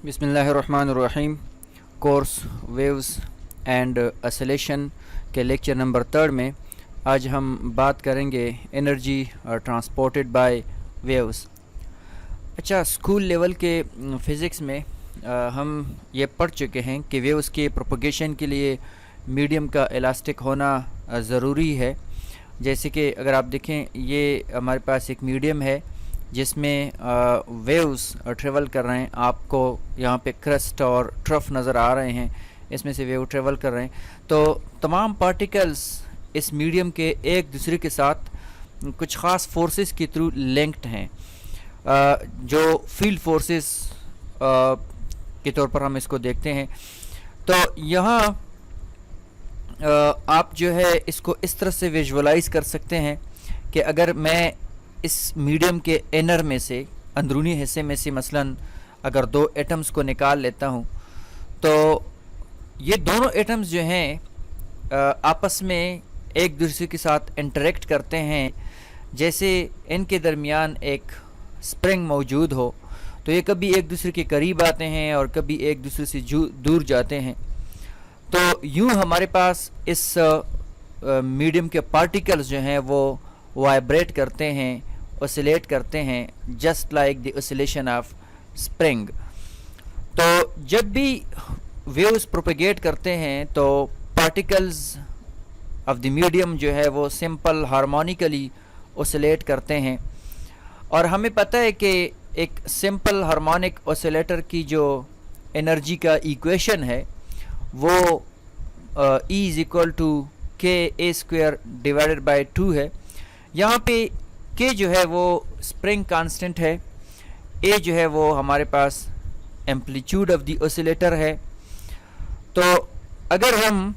बिस्मिल्लाहिर्रहमानिर्रहीम। Course waves and असलेशन के lecture number 3 में आज हम बात करेंगे एनर्जी ट्रांसपोर्टेड बाय वेव्स। अच्छा, स्कूल लेवल के फ़िज़िक्स में हम ये पढ़ चुके हैं कि वेव्स के प्रोपगेशन के लिए मीडियम का इलास्टिक होना ज़रूरी है। जैसे कि अगर आप देखें, ये हमारे पास एक मीडियम है जिसमें वेव्स ट्रेवल कर रहे हैं। आपको यहाँ पे क्रस्ट और ट्रफ नज़र आ रहे हैं, इसमें से वेव ट्रेवल कर रहे हैं। तो तमाम पार्टिकल्स इस मीडियम के एक दूसरे के साथ कुछ ख़ास फोर्सेस के थ्रू लिंक्ड हैं, जो फील्ड फोर्सेस के तौर पर हम इसको देखते हैं। तो यहाँ आप जो है इसको इस तरह से विजुअलाइज कर सकते हैं कि अगर मैं इस मीडियम के इनर में से, अंदरूनी हिस्से में से मसलन अगर दो एटम्स को निकाल लेता हूँ, तो ये दोनों एटम्स जो हैं आपस में एक दूसरे के साथ इंटरेक्ट करते हैं। जैसे इनके दरमियान एक स्प्रिंग मौजूद हो, तो ये कभी एक दूसरे के करीब आते हैं और कभी एक दूसरे से दूर जाते हैं। तो यूँ हमारे पास इस मीडियम के पार्टिकल्स जो हैं वो वाइब्रेट करते हैं, ऑसिलेट करते हैं, just like the oscillation of spring. तो जब भी वेव्स प्रोपेगेट करते हैं तो पार्टिकल्स ऑफ द मीडियम जो है वो सिंपल हार्मोनिकली ऑसिलेट करते हैं। और हमें पता है कि एक सिंपल हार्मोनिक ऑसिलेटर की जो एनर्जी का इक्वेशन है वो E इज़ इक्वल टू के ए स्क्वायर डिवाइडेड बाय 2 है। यहाँ पे K जो है वो स्प्रिंग कांस्टेंट है, A जो है वो हमारे पास एम्पलीट्यूड ऑफ द ऑसिलेटर है। तो अगर हम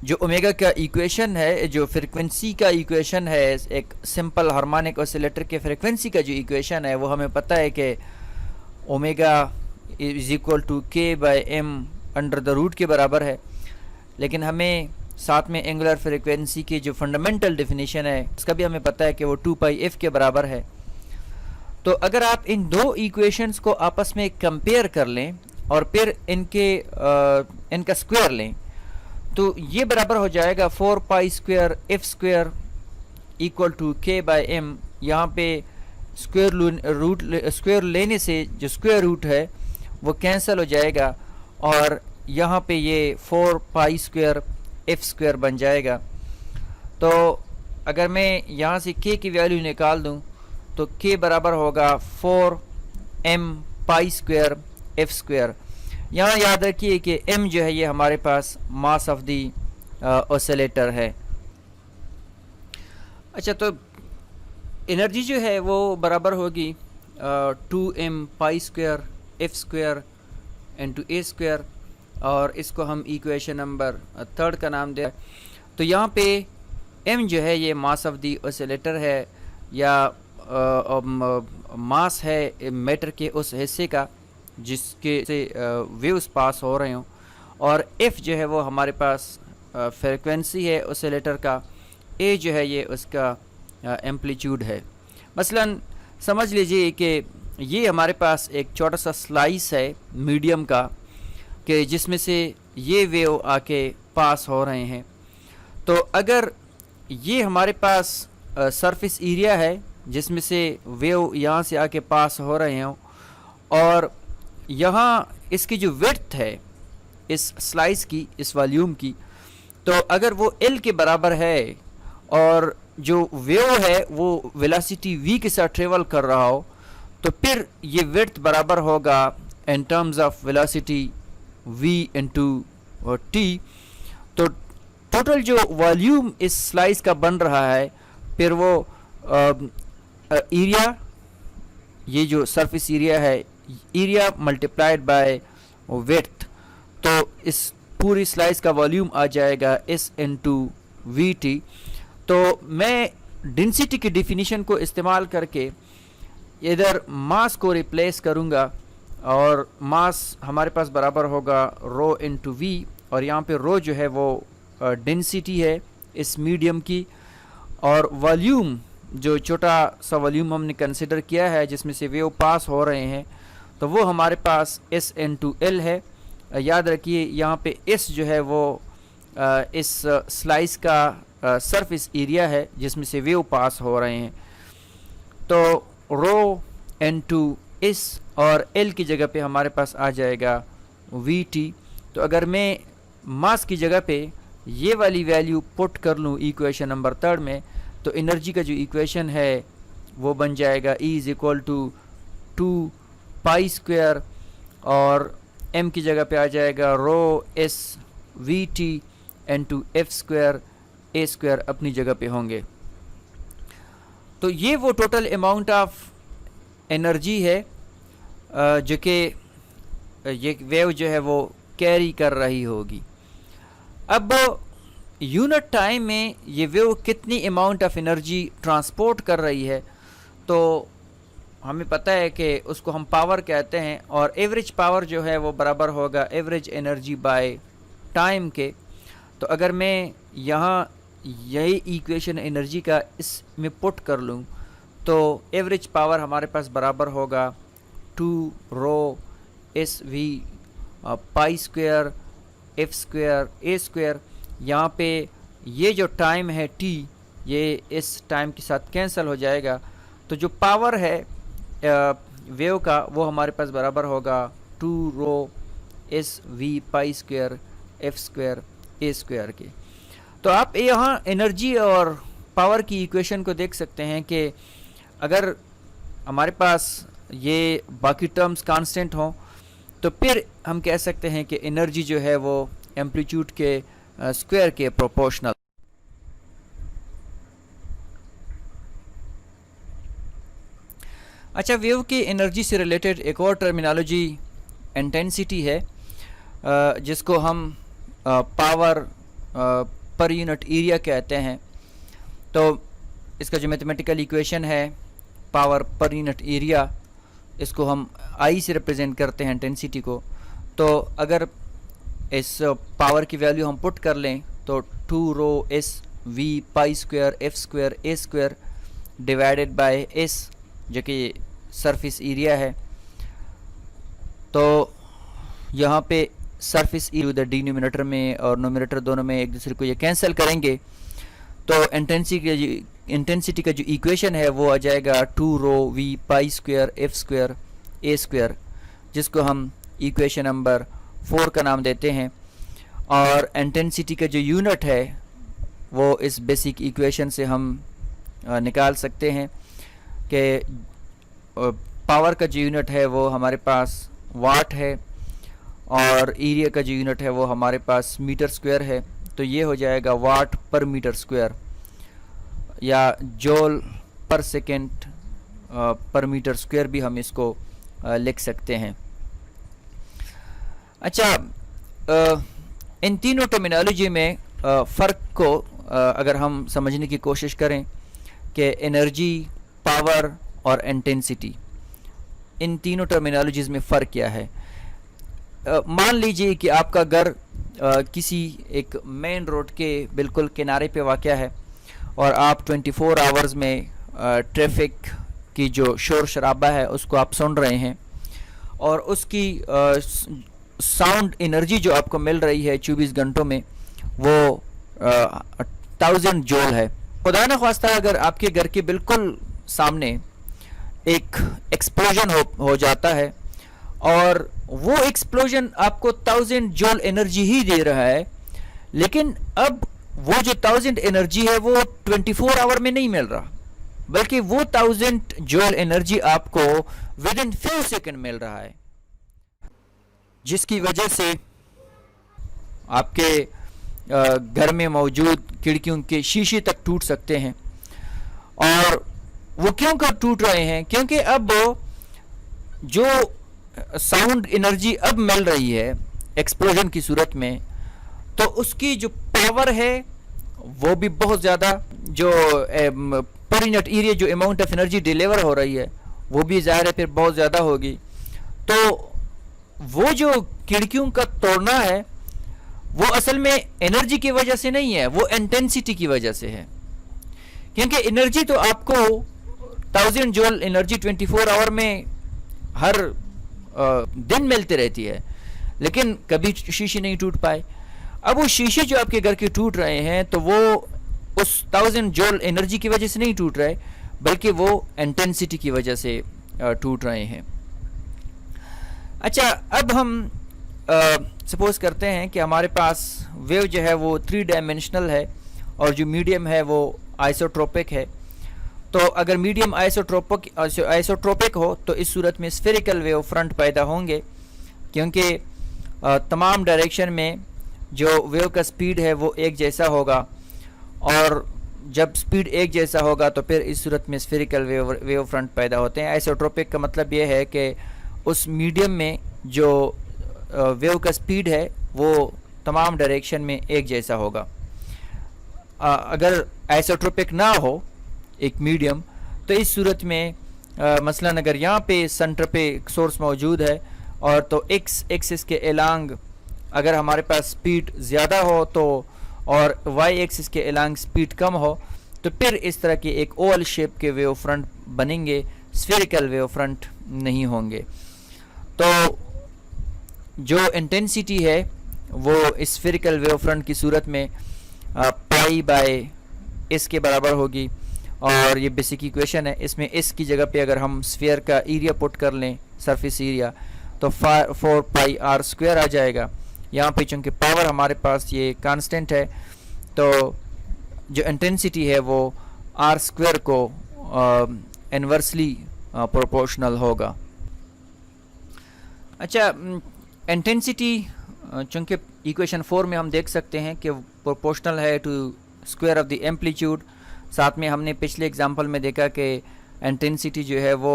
जो ओमेगा का इक्वेशन है, जो फ्रीक्वेंसी का इक्वेशन है, एक सिंपल हार्मोनिक ऑसिलेटर के फ्रीक्वेंसी का जो इक्वेशन है वो हमें पता है कि omega is equal to K by M under the root के बराबर है। लेकिन हमें साथ में एंगुलर फ्रीक्वेंसी की जो फंडामेंटल डेफिनेशन है उसका भी हमें पता है कि वो 2 पाई एफ के बराबर है। तो अगर आप इन दो इक्वेशंस को आपस में कंपेयर कर लें और फिर इनका स्क्वायर लें, तो ये बराबर हो जाएगा 4 pi square F square equal to K by M. यहाँ पे स्क्वायर लेने से जो स्क्वायर रूट है वो कैंसिल हो जाएगा और यहाँ पे ये 4 पाई स्क्वायर एफ स्क्वायर बन जाएगा। तो अगर मैं यहाँ से k की वैल्यू निकाल दूँ तो k बराबर होगा 4 m पाई स्क्वायर एफ स्क्वायर। यहाँ याद रखिए कि m जो है ये हमारे पास मास ऑफ दी ऑसिलेटर है। अच्छा, तो एनर्जी जो है वो बराबर होगी 2m pi square F square into A square, और इसको हम इक्वेशन नंबर 3 का नाम दे। तो यहाँ पे m जो है ये मास ऑफ दी ऑसिलेटर है या मास है मैटर के उस हिस्से का जिसके से वेव्स पास हो रहे हों, और f जो है वो हमारे पास फ्रीक्वेंसी है ऑसिलेटर का, a जो है ये उसका एम्पलीट्यूड है। मसलन समझ लीजिए कि ये हमारे पास एक छोटा सा स्लाइस है मीडियम का कि जिसमें से ये वेव आके पास हो रहे हैं। तो अगर ये हमारे पास सरफेस एरिया है जिसमें से वेव यहाँ से आके पास हो रहे हों, और यहाँ इसकी जो विड्थ है इस स्लाइस की, इस वॉल्यूम की, तो अगर वो L के बराबर है और जो वेव है वो वेलोसिटी v के साथ ट्रेवल कर रहा हो, तो फिर ये विड्थ बराबर होगा in terms of velocity v into t। तो टोटल जो वॉल्यूम इस स्लाइस का बन रहा है, फिर वो एरिया, ये जो सरफेस एरिया है, एरिया मल्टीप्लाइड बाय विड्थ, तो इस पूरी स्लाइस का वॉल्यूम आ जाएगा s इंटू वी टी। तो मैं डेंसिटी की डिफिनीशन को इस्तेमाल करके इधर मास को रिप्लेस करूँगा और मास हमारे पास बराबर होगा रो इंटू वी, और यहाँ पे रो जो है वो डेंसिटी है इस मीडियम की, और वॉल्यूम जो छोटा सा वॉल्यूम हमने कंसिडर किया है जिसमें से वेव पास हो रहे हैं, तो वो हमारे पास S/L है। याद रखिए यहाँ पे S जो है वो इस स्लाइस का सरफेस एरिया है जिसमें से वेव पास हो रहे हैं। तो रो N/S और L की जगह पे हमारे पास आ जाएगा VT। तो अगर मैं मास की जगह पे ये वाली वैल्यू पुट कर लूँ इक्वेशन नंबर 3 में, तो एनर्जी का जो इक्वेशन है वो बन जाएगा E = 2 पाई स्क्वायर, और m की जगह पे आ जाएगा रो S VT × F² A² अपनी जगह पे होंगे। तो ये वो टोटल अमाउंट ऑफ एनर्जी है जो कि ये वेव जो है वो कैरी कर रही होगी। अब यूनिट टाइम में ये वेव कितनी अमाउंट ऑफ एनर्जी ट्रांसपोर्ट कर रही है, तो हमें पता है कि उसको हम पावर कहते हैं, और एवरेज पावर जो है वो बराबर होगा एवरेज एनर्जी बाय टाइम के। तो अगर मैं यहाँ यही इक्वेशन एनर्जी का इसमें पुट कर लूँ तो एवरेज पावर हमारे पास बराबर होगा 2 रो SV pi square F² A²। यहाँ पे ये जो टाइम है T, ये इस टाइम के साथ कैंसिल हो जाएगा। तो जो पावर है वेव का वो हमारे पास बराबर होगा 2 रो SV pi square F² A² के। तो आप यहाँ एनर्जी और पावर की इक्वेशन को देख सकते हैं कि अगर हमारे पास ये बाकी टर्म्स कांस्टेंट हों तो फिर हम कह सकते हैं कि एनर्जी जो है वो एम्पलीट्यूड के स्क्वायर के प्रोपोर्शनल। अच्छा, वेव की एनर्जी से रिलेटेड एक और टर्मिनोलॉजी इंटेंसिटी है जिसको हम पावर पर यूनिट एरिया कहते हैं। तो इसका जो मैथमेटिकल इक्वेशन है पावर पर यूनिट एरिया, इसको हम I से रिप्रेजेंट करते हैं इंटेंसिटी को। तो अगर इस पावर की वैल्यू हम पुट कर लें तो 2 रो SV pi square F² A² divided by S जो कि सरफेस एरिया है। तो यहाँ पे सरफेस एरिया डिनोमिनेटर में और नोमिनेटर दोनों में एक दूसरे को ये कैंसिल करेंगे, तो इंटेंसिटी का जो इक्वेशन है वो आ जाएगा 2 रो V pi square F² A², जिसको हम इक्वेशन नंबर 4 का नाम देते हैं। और इंटेंसिटी का जो यूनिट है वो इस बेसिक इक्वेशन से हम निकाल सकते हैं कि पावर का जो यूनिट है वो हमारे पास वाट है और एरिया का जो यूनिट है वो हमारे पास मीटर स्क्वायर है। तो ये हो जाएगा वाट पर मीटर स्क्वायर या जूल पर सेकेंड पर मीटर स्क्वायर भी हम इसको लिख सकते हैं। अच्छा, इन तीनों टर्मिनोलॉजी में फ़र्क को अगर हम समझने की कोशिश करें कि एनर्जी, पावर और इंटेंसिटी, इन तीनों टर्मिनोलॉजीज़ में फ़र्क क्या है। मान लीजिए कि आपका घर किसी एक मेन रोड के बिल्कुल किनारे पे वाक़या है और आप 24 आवर्स में ट्रैफिक की जो शोर शराबा है उसको आप सुन रहे हैं, और उसकी साउंड एनर्जी जो आपको मिल रही है 24 घंटों में वो 1000 जूल है। खुदा न ख्वास्ता अगर आपके घर के बिल्कुल सामने एक एक्सप्लोजन हो जाता है और वो एक्सप्लोजन आपको 1000 जूल एनर्जी ही दे रहा है, लेकिन अब वो जो 1000 एनर्जी है वो 24 आवर में नहीं मिल रहा, बल्कि वो 1000 जूल एनर्जी आपको विद इन फ्यू सेकंड मिल रहा है, जिसकी वजह से आपके घर में मौजूद खिड़कियों के शीशे तक टूट सकते हैं। और वो क्यों कर टूट रहे हैं? क्योंकि अब जो साउंड एनर्जी अब मिल रही है एक्सप्लोजन की सूरत में, तो उसकी जो पावर है वो भी बहुत ज़्यादा, जो पर यूनिट एरिया जो अमाउंट ऑफ एनर्जी डिलीवर हो रही है वो भी ज़ाहिर है फिर बहुत ज़्यादा होगी। तो वो जो खिड़कियों का तोड़ना है वो असल में एनर्जी की वजह से नहीं है, वो इंटेंसिटी की वजह से है। क्योंकि एनर्जी तो आपको 1000 जूल एनर्जी 24 आवर में हर दिन मिलती रहती है, लेकिन कभी शीशे नहीं टूट पाए। अब वो शीशे जो आपके घर के टूट रहे हैं, तो वो उस 1000 जूल एनर्जी की वजह से नहीं टूट रहे, बल्कि वो इंटेंसिटी की वजह से टूट रहे हैं। अच्छा, अब हम सपोज करते हैं कि हमारे पास वेव जो है वो 3 डायमेंशनल है और जो मीडियम है वो आइसोट्रोपिक है। तो अगर मीडियम आइसोट्रोपिक हो तो इस सूरत में स्फेरिकल वेव फ्रंट पैदा होंगे, क्योंकि तमाम डायरेक्शन में जो वेव का स्पीड है वो एक जैसा होगा, और जब स्पीड एक जैसा होगा तो फिर इस सूरत में स्फेरिकल वेव फ्रंट पैदा होते हैं। आइसोट्रोपिक का मतलब ये है कि उस मीडियम में जो वेव का स्पीड है वो तमाम डायरेक्शन में एक जैसा होगा। अगर आइसोट्रोपिक ना हो एक मीडियम, तो इस सूरत में मसलन अगर यहाँ पे सेंटर पे एक सोर्स मौजूद है और तो एक्स एक्सिस के एलांग अगर हमारे पास स्पीड ज़्यादा हो तो और वाई एक्सिस के एलांग स्पीड कम हो, तो फिर इस तरह के एक ओवल शेप के वेव फ्रंट बनेंगे, स्फेरिकल वेव फ्रंट नहीं होंगे। तो जो इंटेंसिटी है वो स्फेरिकल वेव फ्रंट की सूरत में पाई बाय एस के बराबर होगी, और ये बेसिक इक्वेशन है। इसमें एस की जगह पे अगर हम स्फीयर का एरिया पुट कर लें, सरफेस एरिया, तो 4 पाई आर स्क्वायर आ जाएगा। यहाँ पे चूँकि पावर हमारे पास ये कांस्टेंट है, तो जो इंटेंसिटी है वो आर स्क्वायर को इन्वर्सली प्रोपोर्शनल होगा। अच्छा, इंटेंसिटी चूँकि इक्वेशन 4 में हम देख सकते हैं कि प्रोपोर्शनल है to square of the amplitude. साथ में हमने पिछले एग्जांपल में देखा कि इंटेंसिटी जो है वो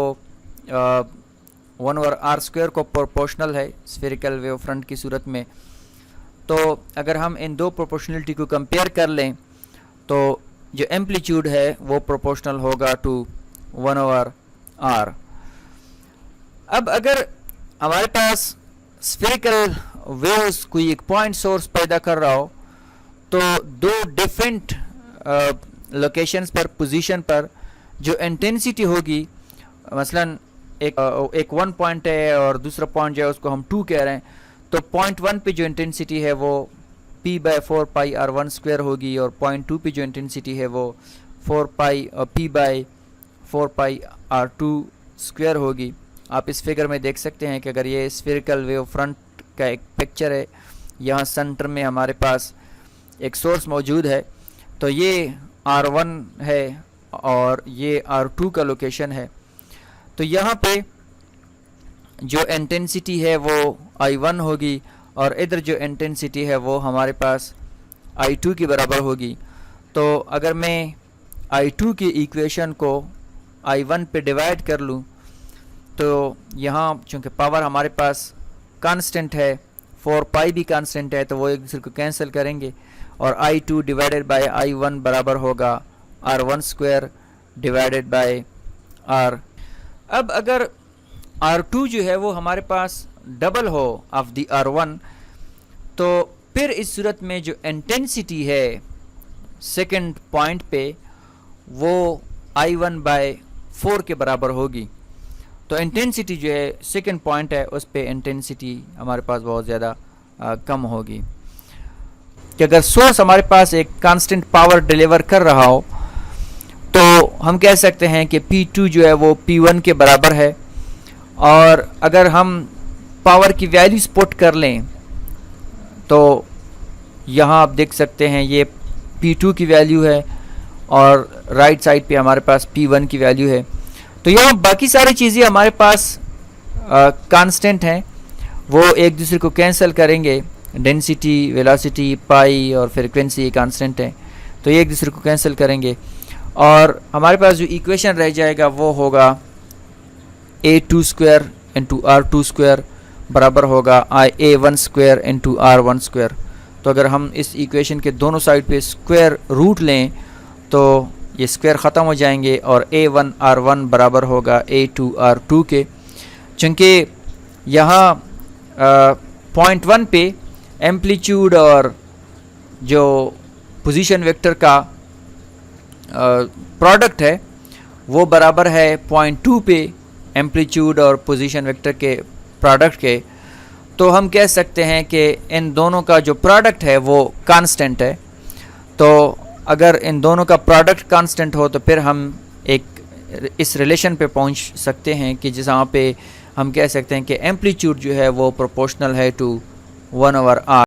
1/r स्क्वायर को प्रोपोर्शनल है स्फेरिकल वेव फ्रंट की सूरत में। तो अगर हम इन दो प्रोपोर्शनलिटी को कंपेयर कर लें तो जो एम्पलीट्यूड है वो प्रोपोर्शनल होगा टू 1/r। अब अगर हमारे पास स्फेरिकल वेव्स कोई एक पॉइंट सोर्स पैदा कर रहा हो, तो दो डिफरेंट लोकेशंस पर, पोजीशन पर जो इंटेंसिटी होगी, मसलन एक 1 पॉइंट है और दूसरा पॉइंट जो है उसको हम 2 कह रहे हैं, तो पॉइंट 1 पे जो इंटेंसिटी है वो p/4 पाई r1 स्क्वायर होगी, और पॉइंट 2 पे जो इंटेंसिटी है वो p/4 पाई r2 स्क्वायर होगी। आप इस फिगर में देख सकते हैं कि अगर ये स्फेरिकल वेव फ्रंट का एक पिक्चर है, यहाँ सेंटर में हमारे पास एक सोर्स मौजूद है, तो ये R1 है और ये R2 का लोकेशन है। तो यहाँ पे जो इंटेंसिटी है वो I1 होगी, और इधर जो इंटेंसिटी है वो हमारे पास I2 के बराबर होगी। तो अगर मैं I2 की इक्वेशन को I1 पे डिवाइड कर लूँ, तो यहाँ चूँकि पावर हमारे पास कांस्टेंट है, 4 पाई भी कांस्टेंट है, तो वो एक दूसरे को कैंसिल करेंगे, और I2 डिवाइडेड बाय I1 बराबर होगा R1 square divided by R। अब अगर R2 जो है वो हमारे पास डबल हो ऑफ द R1, तो फिर इस सूरत में जो इंटेंसिटी है सेकंड पॉइंट पे वो I1 बाय 4 के बराबर होगी। तो इंटेंसिटी जो है सेकंड पॉइंट है उस पे इंटेंसिटी हमारे पास बहुत ज़्यादा कम होगी। कि अगर सोर्स हमारे पास एक कांस्टेंट पावर डिलीवर कर रहा हो, तो हम कह सकते हैं कि P2 जो है वो P1 के बराबर है, और अगर हम पावर की वैल्यूज पुट कर लें तो यहाँ आप देख सकते हैं ये P2 की वैल्यू है और राइट साइड पे हमारे पास P1 की वैल्यू है। तो यहाँ बाकी सारी चीज़ें हमारे पास कांस्टेंट हैं, वो एक दूसरे को कैंसिल करेंगे। डेंसिटी, वेलोसिटी, पाई और फ्रीक्वेंसी कांस्टेंट है, तो ये एक दूसरे को कैंसिल करेंगे, और हमारे पास जो इक्वेशन रह जाएगा वो होगा A2 square into R2 square बराबर होगा A1 square into R1 square. तो अगर हम इस इक्वेशन के दोनों साइड पे स्क्वायर रूट लें तो ये स्क्वायर ख़त्म हो जाएंगे, और A1 R1 बराबर होगा A2 R2 के। चूँकि यहाँ पॉइंट 1 पे एम्पलीट्यूड और जो पोजीशन वेक्टर का प्रोडक्ट है वो बराबर है पॉइंट 2 पे एम्पलीट्यूड और पोजीशन वेक्टर के प्रोडक्ट के, तो हम कह सकते हैं कि इन दोनों का जो प्रोडक्ट है वो कांस्टेंट है। तो अगर इन दोनों का प्रोडक्ट कांस्टेंट हो तो फिर हम एक इस रिलेशन पे पहुंच सकते हैं कि जहाँ पे हम कह सकते हैं कि एम्पलीट्यूड जो है वो प्रोपोर्शनल है टू 1/r।